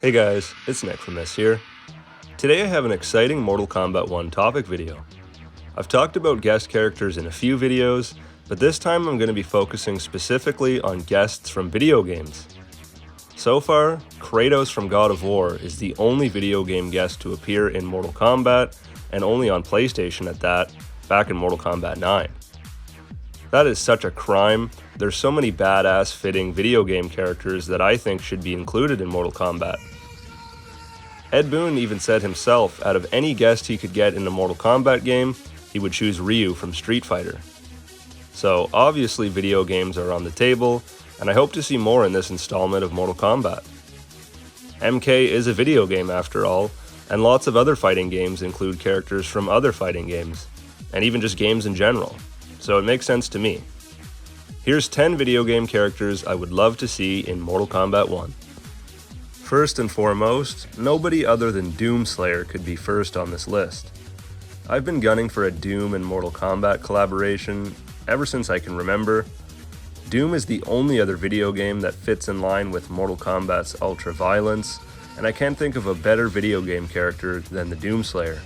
Hey guys, it's Nick from This here. Today I have an exciting Mortal Kombat 1 topic video. I've talked about guest characters in a few videos, but this time I'm going to be focusing specifically on guests from video games. So far, Kratos from God of War is the only video game guest to appear in Mortal Kombat, and only on PlayStation at that, back in Mortal Kombat 9. That is such a crime. There's so many badass fitting video game characters that I think should be included in Mortal Kombat. Ed Boon even said himself, out of any guest he could get in a Mortal Kombat game, he would choose Ryu from Street Fighter. So obviously video games are on the table, and I hope to see more in this installment of Mortal Kombat. MK is a video game after all, and lots of other fighting games include characters from other fighting games, and even just games in general, so it makes sense to me. Here's 10 video game characters I would love to see in Mortal Kombat 1. First and foremost, nobody other than Doomslayer could be first on this list. I've been gunning for a Doom and Mortal Kombat collaboration ever since I can remember. Doom is the only other video game that fits in line with Mortal Kombat's ultra-violence, and I can't think of a better video game character than the Doomslayer.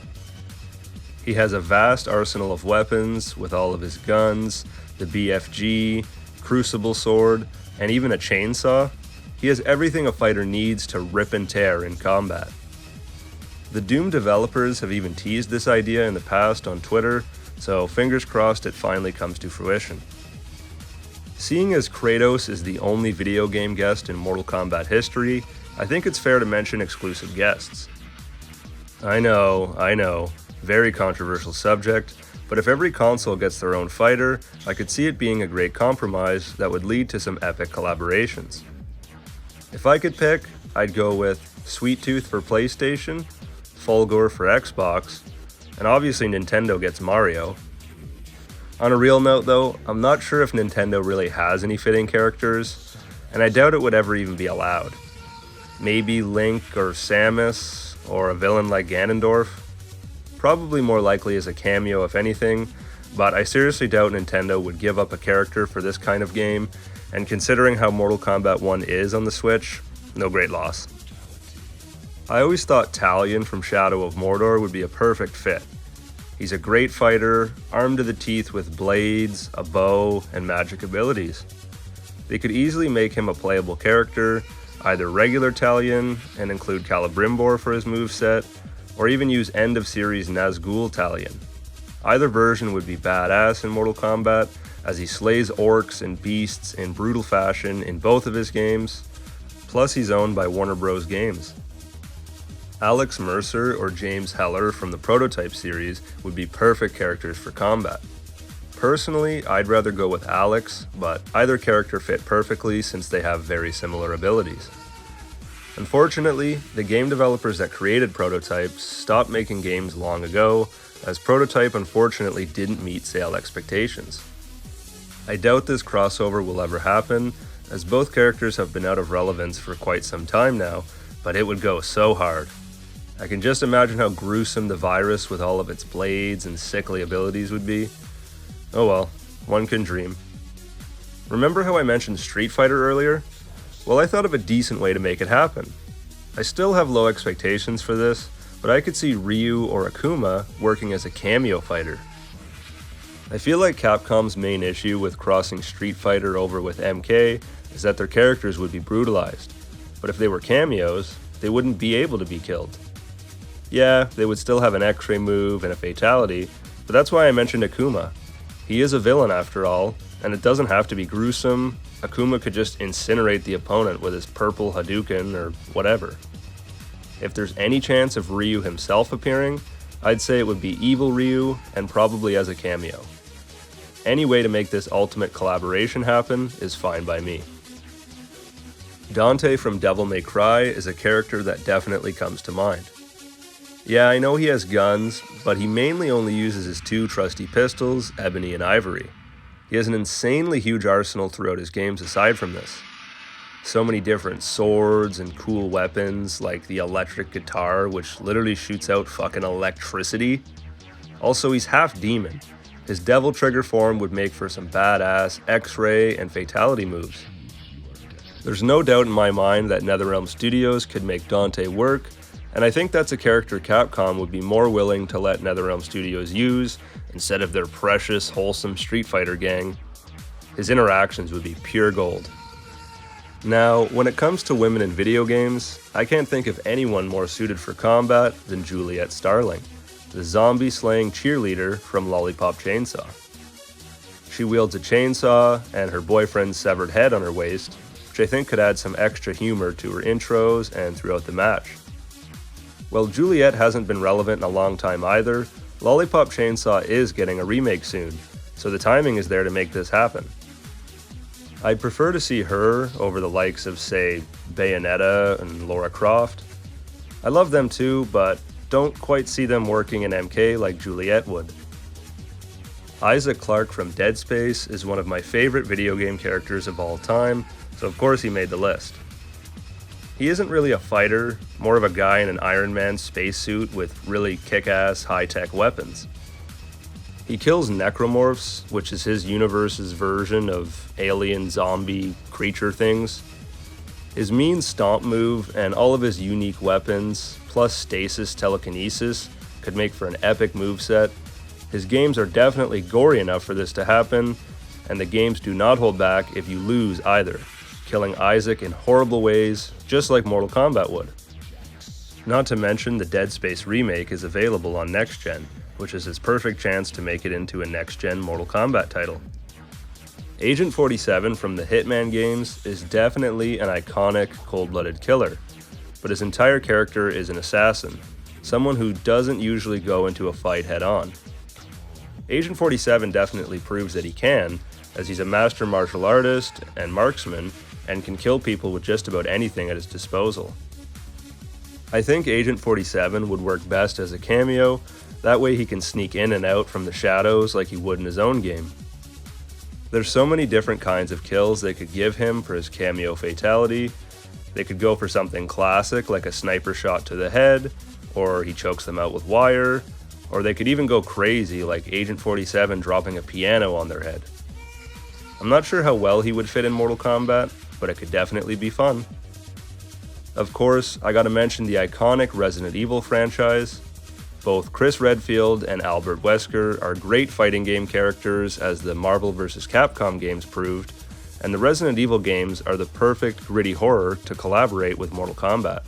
He has a vast arsenal of weapons with all of his guns, the BFG, Crucible Sword, and even a chainsaw. He has everything a fighter needs to rip and tear in combat. The Doom developers have even teased this idea in the past on Twitter, so fingers crossed it finally comes to fruition. Seeing as Kratos is the only video game guest in Mortal Kombat history, I think it's fair to mention exclusive guests. I know, very controversial subject, but if every console gets their own fighter, I could see it being a great compromise that would lead to some epic collaborations. If I could pick, I'd go with Sweet Tooth for PlayStation, Fulgor for Xbox, and obviously Nintendo gets Mario. On a real note though, I'm not sure if Nintendo really has any fitting characters, and I doubt it would ever even be allowed. Maybe Link or Samus, or a villain like Ganondorf. Probably more likely as a cameo if anything, but I seriously doubt Nintendo would give up a character for this kind of game, and considering how Mortal Kombat 1 is on the Switch, no great loss. I always thought Talion from Shadow of Mordor would be a perfect fit. He's a great fighter, armed to the teeth with blades, a bow, and magic abilities. They could easily make him a playable character, either regular Talion and include Celebrimbor for his moveset, or even use end-of-series Nazgul Talion. Either version would be badass in Mortal Kombat, as he slays orcs and beasts in brutal fashion in both of his games, plus he's owned by Warner Bros. Games. Alex Mercer or James Heller from the Prototype series would be perfect characters for combat. Personally, I'd rather go with Alex, but either character fit perfectly since they have very similar abilities. Unfortunately, the game developers that created Prototype stopped making games long ago, as Prototype unfortunately didn't meet sale expectations. I doubt this crossover will ever happen, as both characters have been out of relevance for quite some time now, but it would go so hard. I can just imagine how gruesome the virus with all of its blades and sickly abilities would be. Oh well, one can dream. Remember how I mentioned Street Fighter earlier? Well, I thought of a decent way to make it happen. I still have low expectations for this, but I could see Ryu or Akuma working as a cameo fighter. I feel like Capcom's main issue with crossing Street Fighter over with MK is that their characters would be brutalized, but if they were cameos, they wouldn't be able to be killed. Yeah, they would still have an X-ray move and a fatality, but that's why I mentioned Akuma. He is a villain after all, and it doesn't have to be gruesome. Akuma could just incinerate the opponent with his purple Hadouken or whatever. If there's any chance of Ryu himself appearing, I'd say it would be Evil Ryu and probably as a cameo. Any way to make this ultimate collaboration happen is fine by me. Dante from Devil May Cry is a character that definitely comes to mind. Yeah, I know he has guns, but he mainly only uses his two trusty pistols, Ebony and Ivory. He has an insanely huge arsenal throughout his games aside from this. So many different swords and cool weapons, like the electric guitar, which literally shoots out fucking electricity. Also, he's half demon. His devil trigger form would make for some badass X-ray and fatality moves. There's no doubt in my mind that NetherRealm Studios could make Dante work, and I think that's a character Capcom would be more willing to let NetherRealm Studios use instead of their precious, wholesome Street Fighter gang. His interactions would be pure gold. Now, when it comes to women in video games, I can't think of anyone more suited for combat than Juliet Starling, the zombie-slaying cheerleader from Lollipop Chainsaw. She wields a chainsaw and her boyfriend's severed head on her waist, which I think could add some extra humor to her intros and throughout the match. While Juliet hasn't been relevant in a long time either, Lollipop Chainsaw is getting a remake soon, so the timing is there to make this happen. I'd prefer to see her over the likes of, say, Bayonetta and Lara Croft. I love them too, but don't quite see them working in MK like Juliet would. Isaac Clarke from Dead Space is one of my favorite video game characters of all time, so of course he made the list. He isn't really a fighter, more of a guy in an Iron Man spacesuit with really kick-ass high-tech weapons. He kills necromorphs, which is his universe's version of alien zombie creature things. His mean stomp move and all of his unique weapons, plus stasis telekinesis, could make for an epic moveset. His games are definitely gory enough for this to happen, and the games do not hold back if you lose either, killing Isaac in horrible ways, just like Mortal Kombat would. Not to mention the Dead Space remake is available on Next Gen, which is his perfect chance to make it into a next-gen Mortal Kombat title. Agent 47 from the Hitman games is definitely an iconic, cold-blooded killer, but his entire character is an assassin, someone who doesn't usually go into a fight head-on. Agent 47 definitely proves that he can, as he's a master martial artist and marksman, and can kill people with just about anything at his disposal. I think Agent 47 would work best as a cameo, that way he can sneak in and out from the shadows like he would in his own game. There's so many different kinds of kills they could give him for his cameo fatality. They could go for something classic like a sniper shot to the head, or he chokes them out with wire, or they could even go crazy like Agent 47 dropping a piano on their head. I'm not sure how well he would fit in Mortal Kombat, but it could definitely be fun. Of course, I gotta mention the iconic Resident Evil franchise. Both Chris Redfield and Albert Wesker are great fighting game characters, as the Marvel vs. Capcom games proved, and the Resident Evil games are the perfect gritty horror to collaborate with Mortal Kombat.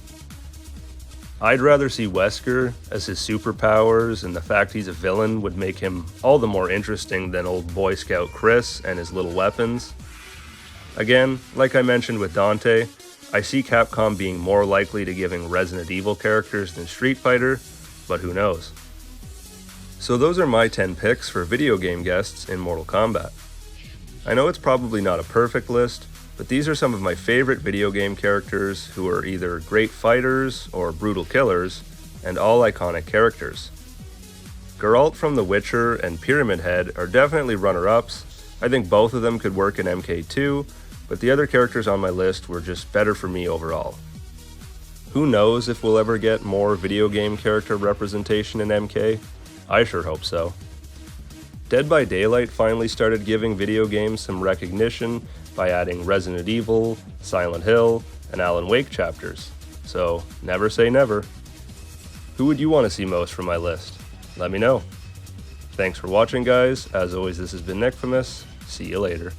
I'd rather see Wesker, as his superpowers and the fact he's a villain would make him all the more interesting than old Boy Scout Chris and his little weapons. Again, like I mentioned with Dante, I see Capcom being more likely to giving Resident Evil characters than Street Fighter, but who knows. So those are my 10 picks for video game guests in Mortal Kombat. I know it's probably not a perfect list, but these are some of my favorite video game characters who are either great fighters or brutal killers, and all iconic characters. Geralt from The Witcher and Pyramid Head are definitely runner-ups. I think both of them could work in MK2, but the other characters on my list were just better for me overall. Who knows if we'll ever get more video game character representation in MK? I sure hope so. Dead by Daylight finally started giving video games some recognition by adding Resident Evil, Silent Hill, and Alan Wake chapters. So, never say never. Who would you want to see most from my list? Let me know. Thanks for watching, guys. As always, this has been Nickfamous. See you later.